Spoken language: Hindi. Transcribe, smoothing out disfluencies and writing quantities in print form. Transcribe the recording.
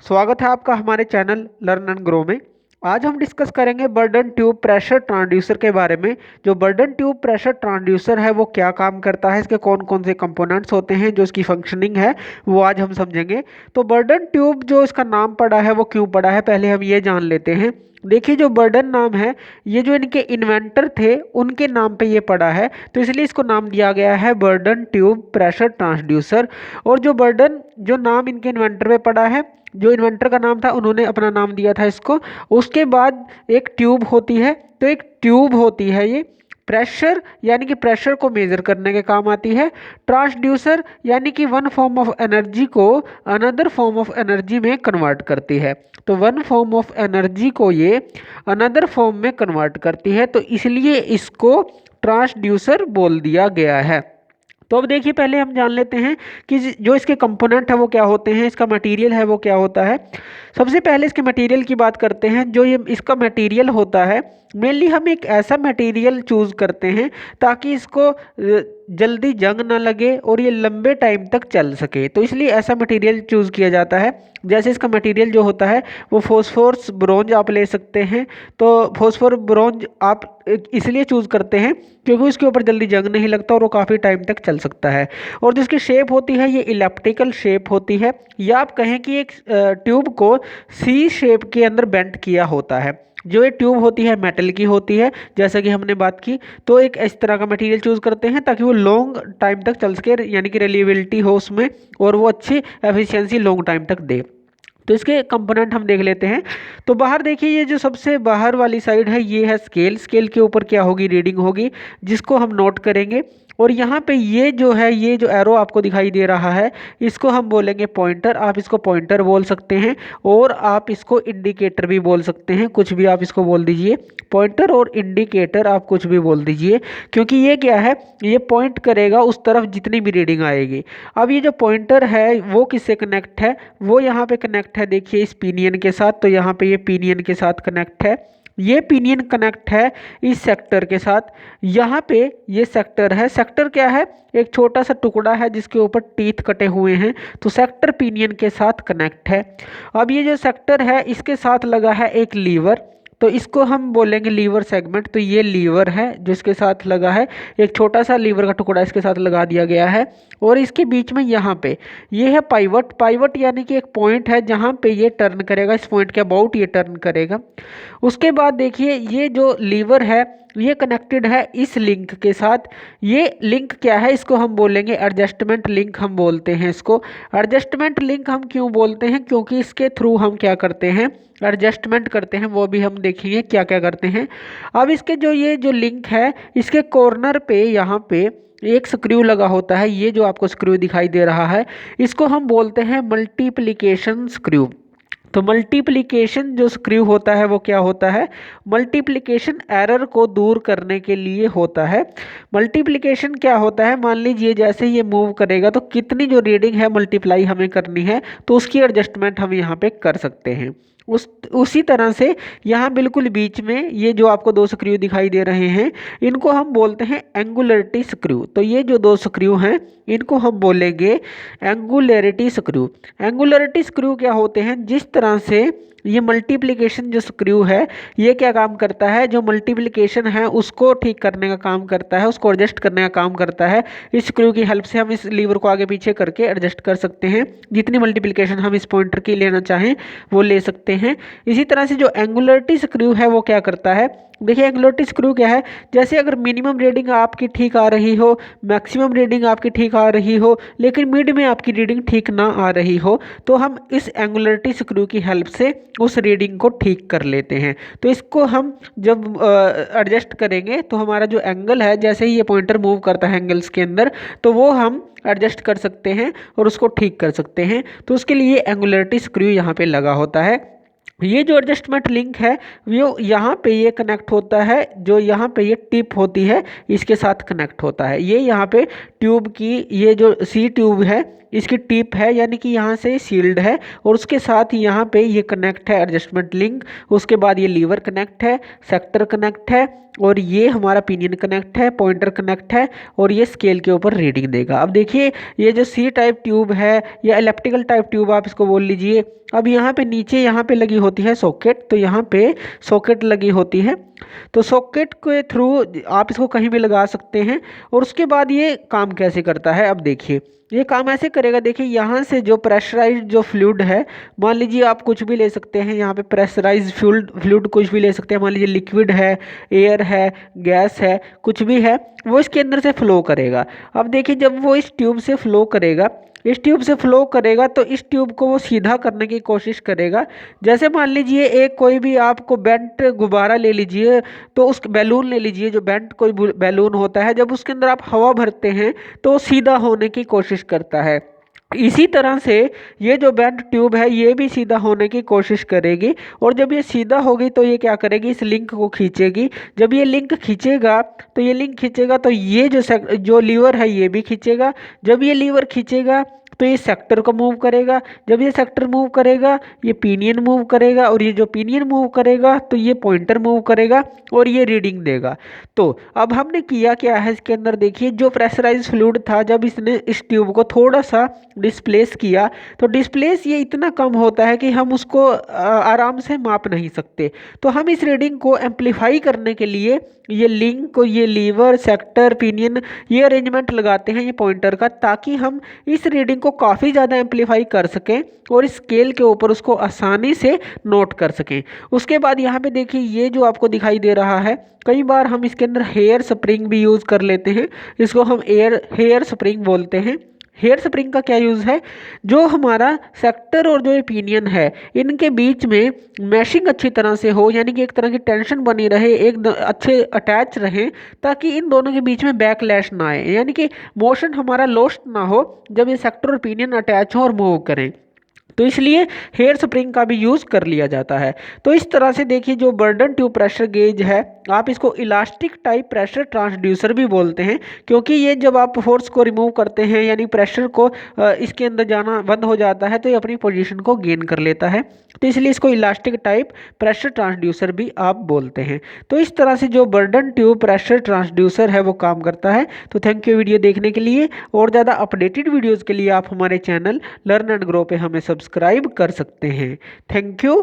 स्वागत है आपका हमारे चैनल लर्न एंड ग्रो में। आज हम डिस्कस करेंगे बर्डन ट्यूब प्रेशर ट्रांसड्यूसर के बारे में। जो बर्डन ट्यूब प्रेशर ट्रांसड्यूसर है वो क्या काम करता है, इसके कौन कौन से कंपोनेंट्स होते हैं, जो इसकी फंक्शनिंग है वो आज हम समझेंगे। तो बर्डन ट्यूब जो इसका नाम पड़ा है वो क्यों पड़ा है, पहले हम ये जान लेते हैं। देखिए, जो बर्डन नाम है ये जो इनके इन्वेंटर थे उनके नाम पे ये पड़ा है, तो इसलिए इसको नाम दिया गया है बर्डन ट्यूब प्रेशर ट्रांसड्यूसर। और जो बर्डन जो नाम इनके इन्वेंटर पे पड़ा है, जो इन्वेंटर का नाम था उन्होंने अपना नाम दिया था इसको। उसके बाद एक ट्यूब होती है, तो एक ट्यूब होती है ये प्रेशर यानी कि प्रेशर को मेजर करने के काम आती है। ट्रांसड्यूसर यानी कि वन फॉर्म ऑफ एनर्जी को अनदर फॉर्म ऑफ एनर्जी में कन्वर्ट करती है। तो वन फॉर्म ऑफ एनर्जी को ये अनदर फॉर्म में कन्वर्ट करती है, तो इसलिए इसको ट्रांसड्यूसर बोल दिया गया है। तो अब देखिए, पहले हम जान लेते हैं कि जो इसके कंपोनेंट है वो क्या होते हैं, इसका मटेरियल है वो क्या होता है। सबसे पहले इसके मटेरियल की बात करते हैं। जो ये इसका मटेरियल होता है, मेनली हम एक ऐसा मटेरियल चूज़ करते हैं ताकि इसको जल्दी जंग ना लगे और ये लंबे टाइम तक चल सके, तो इसलिए ऐसा मटेरियल चूज़ किया जाता है। जैसे इसका मटेरियल जो होता है वो फॉस्फोरस ब्रोंज आप ले सकते हैं। तो फॉस्फोर ब्रोंज आप इसलिए चूज़ करते हैं क्योंकि उसके ऊपर जल्दी जंग नहीं लगता और वो काफ़ी टाइम तक चल सकता है। और जिसकी शेप होती है ये इलेप्टिकल शेप होती है, या आप कहें कि एक ट्यूब को सी शेप के अंदर बेंट किया होता है। जो ये ट्यूब होती है मेटल की होती है, जैसा कि हमने बात की। तो एक इस तरह का मटेरियल चूज़ करते हैं ताकि वो लॉन्ग टाइम तक चल सके, यानी कि रिलायबिलिटी हो उसमें और वो अच्छी एफिशिएंसी लॉन्ग टाइम तक दे। तो इसके कंपोनेंट हम देख लेते हैं। तो बाहर देखिए, ये जो सबसे बाहर वाली साइड है ये है स्केल। स्केल के ऊपर क्या होगी, रीडिंग होगी, जिसको हम नोट करेंगे। और यहाँ पे ये जो है, ये जो एरो आपको दिखाई दे रहा है, इसको हम बोलेंगे पॉइंटर। आप इसको पॉइंटर बोल सकते हैं और आप इसको इंडिकेटर भी बोल सकते हैं, कुछ भी आप इसको बोल दीजिए। पॉइंटर और इंडिकेटर आप कुछ भी बोल दीजिए, क्योंकि ये क्या है, ये पॉइंट करेगा उस तरफ जितनी भी रीडिंग आएगी। अब ये जो पॉइंटर है वो किससे कनेक्ट है, वो यहाँ पे कनेक्ट है, देखिए इस पिनियन के साथ। तो यहाँ पे ये पिनियन के साथ कनेक्ट है, ये पिनियन कनेक्ट है इस सेक्टर के साथ। यहाँ पे ये सेक्टर है। सेक्टर क्या है, एक छोटा सा टुकड़ा है जिसके ऊपर टीथ कटे हुए हैं, तो सेक्टर पिनियन के साथ कनेक्ट है। अब ये जो सेक्टर है इसके साथ लगा है एक लीवर, तो इसको हम बोलेंगे लीवर सेगमेंट। तो ये लीवर है जो इसके साथ लगा है, एक छोटा सा लीवर का टुकड़ा इसके साथ लगा दिया गया है। और इसके बीच में यहाँ पे ये है पाइवट। पाइवट यानी कि एक पॉइंट है जहाँ पे ये टर्न करेगा, इस पॉइंट के अबाउट ये टर्न करेगा। उसके बाद देखिए, ये जो लीवर है ये कनेक्टेड है इस लिंक के साथ। ये लिंक क्या है, इसको हम बोलेंगे एडजस्टमेंट लिंक हम बोलते हैं इसको। एडजस्टमेंट लिंक हम क्यों बोलते हैं, क्योंकि इसके थ्रू हम क्या करते हैं, एडजस्टमेंट करते हैं। वो भी हम देखेंगे क्या क्या करते हैं। अब इसके जो ये जो लिंक है, इसके कॉर्नर पे यहाँ पे एक स्क्रू लगा होता है। ये जो आपको स्क्रू दिखाई दे रहा है, इसको हम बोलते हैं मल्टीप्लिकेशन स्क्रू। तो मल्टीप्लिकेशन जो स्क्रू होता है वो क्या होता है, मल्टीप्लिकेशन एरर को दूर करने के लिए होता है। मल्टीप्लिकेशन क्या होता है, मान लीजिए जैसे ये मूव करेगा तो कितनी जो रीडिंग है मल्टीप्लाई हमें करनी है, तो उसकी एडजस्टमेंट हम यहाँ पे कर सकते हैं। उसी तरह से यहाँ बिल्कुल बीच में ये जो आपको दो स्क्रू दिखाई दे रहे हैं, इनको हम बोलते हैं एंगुलरिटी स्क्रू। तो ये जो दो स्क्रू हैं इनको हम बोलेंगे एंगुलरिटी स्क्रू। एंगुलरिटी स्क्रू क्या होते हैं, जिस तरह से ये मल्टीप्लिकेशन जो स्क्रू है ये क्या काम करता है, जो मल्टीप्लिकेशन है उसको ठीक करने का काम करता है, उसको एडजस्ट करने का काम करता है। इस स्क्रू की हेल्प से हम इस लीवर को आगे पीछे करके एडजस्ट कर सकते हैं, जितनी मल्टीप्लिकेशन हम इस पॉइंटर की लेना चाहें वो ले सकते हैं। इसी तरह से जो एंगुलरिटी स्क्रू है वो क्या करता है, देखिए एंगुलरिटी स्क्रू क्या है, जैसे अगर मिनिमम रीडिंग आपकी ठीक आ रही हो, मैक्सिमम रीडिंग आपकी ठीक आ रही हो, लेकिन मिड में आपकी रीडिंग ठीक ना आ रही हो, तो हम इस एंगुलरिटी स्क्रू की हेल्प से उस रीडिंग को ठीक कर लेते हैं। तो इसको हम जब एडजस्ट करेंगे तो हमारा जो एंगल है, जैसे ही ये पॉइंटर मूव करता है एंगल्स के अंदर, तो वो हम एडजस्ट कर सकते हैं और उसको ठीक कर सकते हैं। तो उसके लिए एंगुलरिटी स्क्रू यहाँ पे लगा होता है। ये जो एडजस्टमेंट लिंक है वो यहाँ पे ये कनेक्ट होता है, जो यहाँ पे ये टिप होती है इसके साथ कनेक्ट होता है। ये यहाँ पे ट्यूब की ये जो सी ट्यूब है इसकी टिप है, यानी कि यहाँ से सील्ड है और उसके साथ यहाँ पे ये कनेक्ट है एडजस्टमेंट लिंक। उसके बाद ये लीवर कनेक्ट है, सेक्टर कनेक्ट है और ये हमारा पिनियन कनेक्ट है, पॉइंटर कनेक्ट है और ये स्केल के ऊपर रीडिंग देगा। अब देखिए ये जो सी टाइप ट्यूब है या इलेप्टिकल टाइप ट्यूब आप इसको बोल लीजिए। अब यहाँ पे नीचे यहाँ पे लगी होती है सॉकेट, तो यहाँ पे सॉकेट लगी होती है, तो सॉकेट के थ्रू आप इसको कहीं भी लगा सकते हैं। और उसके बाद ये काम कैसे करता है, अब देखिए ये काम ऐसे करेगा। देखिए यहाँ से जो प्रेशराइज्ड जो फ्लूइड है, मान लीजिए आप कुछ भी ले सकते हैं, यहाँ पे प्रेशराइज्ड फ्लूइड कुछ भी ले सकते हैं, मान लीजिए लिक्विड है, एयर है, गैस है, कुछ भी है, वो इसके अंदर से फ्लो करेगा। अब देखिए जब वो इस ट्यूब से फ्लो करेगा, इस ट्यूब से फ्लो करेगा तो इस ट्यूब को वो सीधा करने की कोशिश करेगा। जैसे मान लीजिए एक कोई भी आपको बेंट गुब्बारा ले लीजिए, तो उस बैलून ले लीजिए, जो बेंट कोई बैलून होता है, जब उसके अंदर आप हवा भरते हैं तो वो सीधा होने की कोशिश करता है। इसी तरह से ये जो बेंट ट्यूब है ये भी सीधा होने की कोशिश करेगी और जब ये सीधा होगी तो ये क्या करेगी, इस लिंक को खींचेगी। जब ये लिंक खींचेगा तो ये लिंक खींचेगा तो ये जो लीवर है ये भी खींचेगा। जब ये लीवर खींचेगा तो ये सेक्टर को मूव करेगा। जब ये सेक्टर मूव करेगा ये पिनियन मूव करेगा और ये जो पिनियन मूव करेगा तो ये पॉइंटर मूव करेगा और ये रीडिंग देगा। तो अब हमने किया क्या है इसके अंदर, देखिए जो प्रेशराइज फ्लूइड था, जब इसने इस ट्यूब को थोड़ा सा डिस्प्लेस किया तो डिस्प्लेस ये इतना कम होता है कि हम उसको आराम से माप नहीं सकते। तो हम इस रीडिंग को एम्पलीफाई करने के लिए ये लिंक, ये लीवर, सेक्टर, पिनियन, ये अरेंजमेंट लगाते हैं ये पॉइंटर का, ताकि हम इस रीडिंग को काफ़ी ज़्यादा एम्पलीफाई कर सकें और इस स्केल के ऊपर उसको आसानी से नोट कर सकें। उसके बाद यहाँ पे देखिए ये जो आपको दिखाई दे रहा है, कई बार हम इसके अंदर हेयर स्प्रिंग भी यूज़ कर लेते हैं, इसको हम हेयर स्प्रिंग बोलते हैं। हेयर स्प्रिंग का क्या यूज़ है, जो हमारा सेक्टर और जो पिनियन है इनके बीच में मैशिंग अच्छी तरह से हो, यानी कि एक तरह की टेंशन बनी रहे, एक अच्छे अटैच रहें, ताकि इन दोनों के बीच में बैकलैश ना आए, यानी कि मोशन हमारा लॉस्ट ना हो जब ये सेक्टर और पिनियन अटैच हो और मूव करें। तो इसलिए हेयर स्प्रिंग का भी यूज़ कर लिया जाता है। तो इस तरह से देखिए जो बर्डन ट्यूब प्रेशर गेज है, आप इसको इलास्टिक टाइप प्रेशर ट्रांसड्यूसर भी बोलते हैं, क्योंकि ये जब आप फोर्स को रिमूव करते हैं यानी प्रेशर को इसके अंदर जाना बंद हो जाता है तो ये अपनी पोजीशन को गेन कर लेता है, तो इसलिए इसको इलास्टिक टाइप प्रेशर ट्रांसड्यूसर भी आप बोलते हैं। तो इस तरह से जो बर्डन ट्यूब प्रेशर ट्रांसड्यूसर है वो काम करता है। तो थैंक यू वीडियो देखने के लिए, और ज़्यादा अपडेटेड वीडियोज़ के लिए आप हमारे चैनल लर्न एंड ग्रो पे हमें सब्सक्राइब कर सकते हैं। Thank you.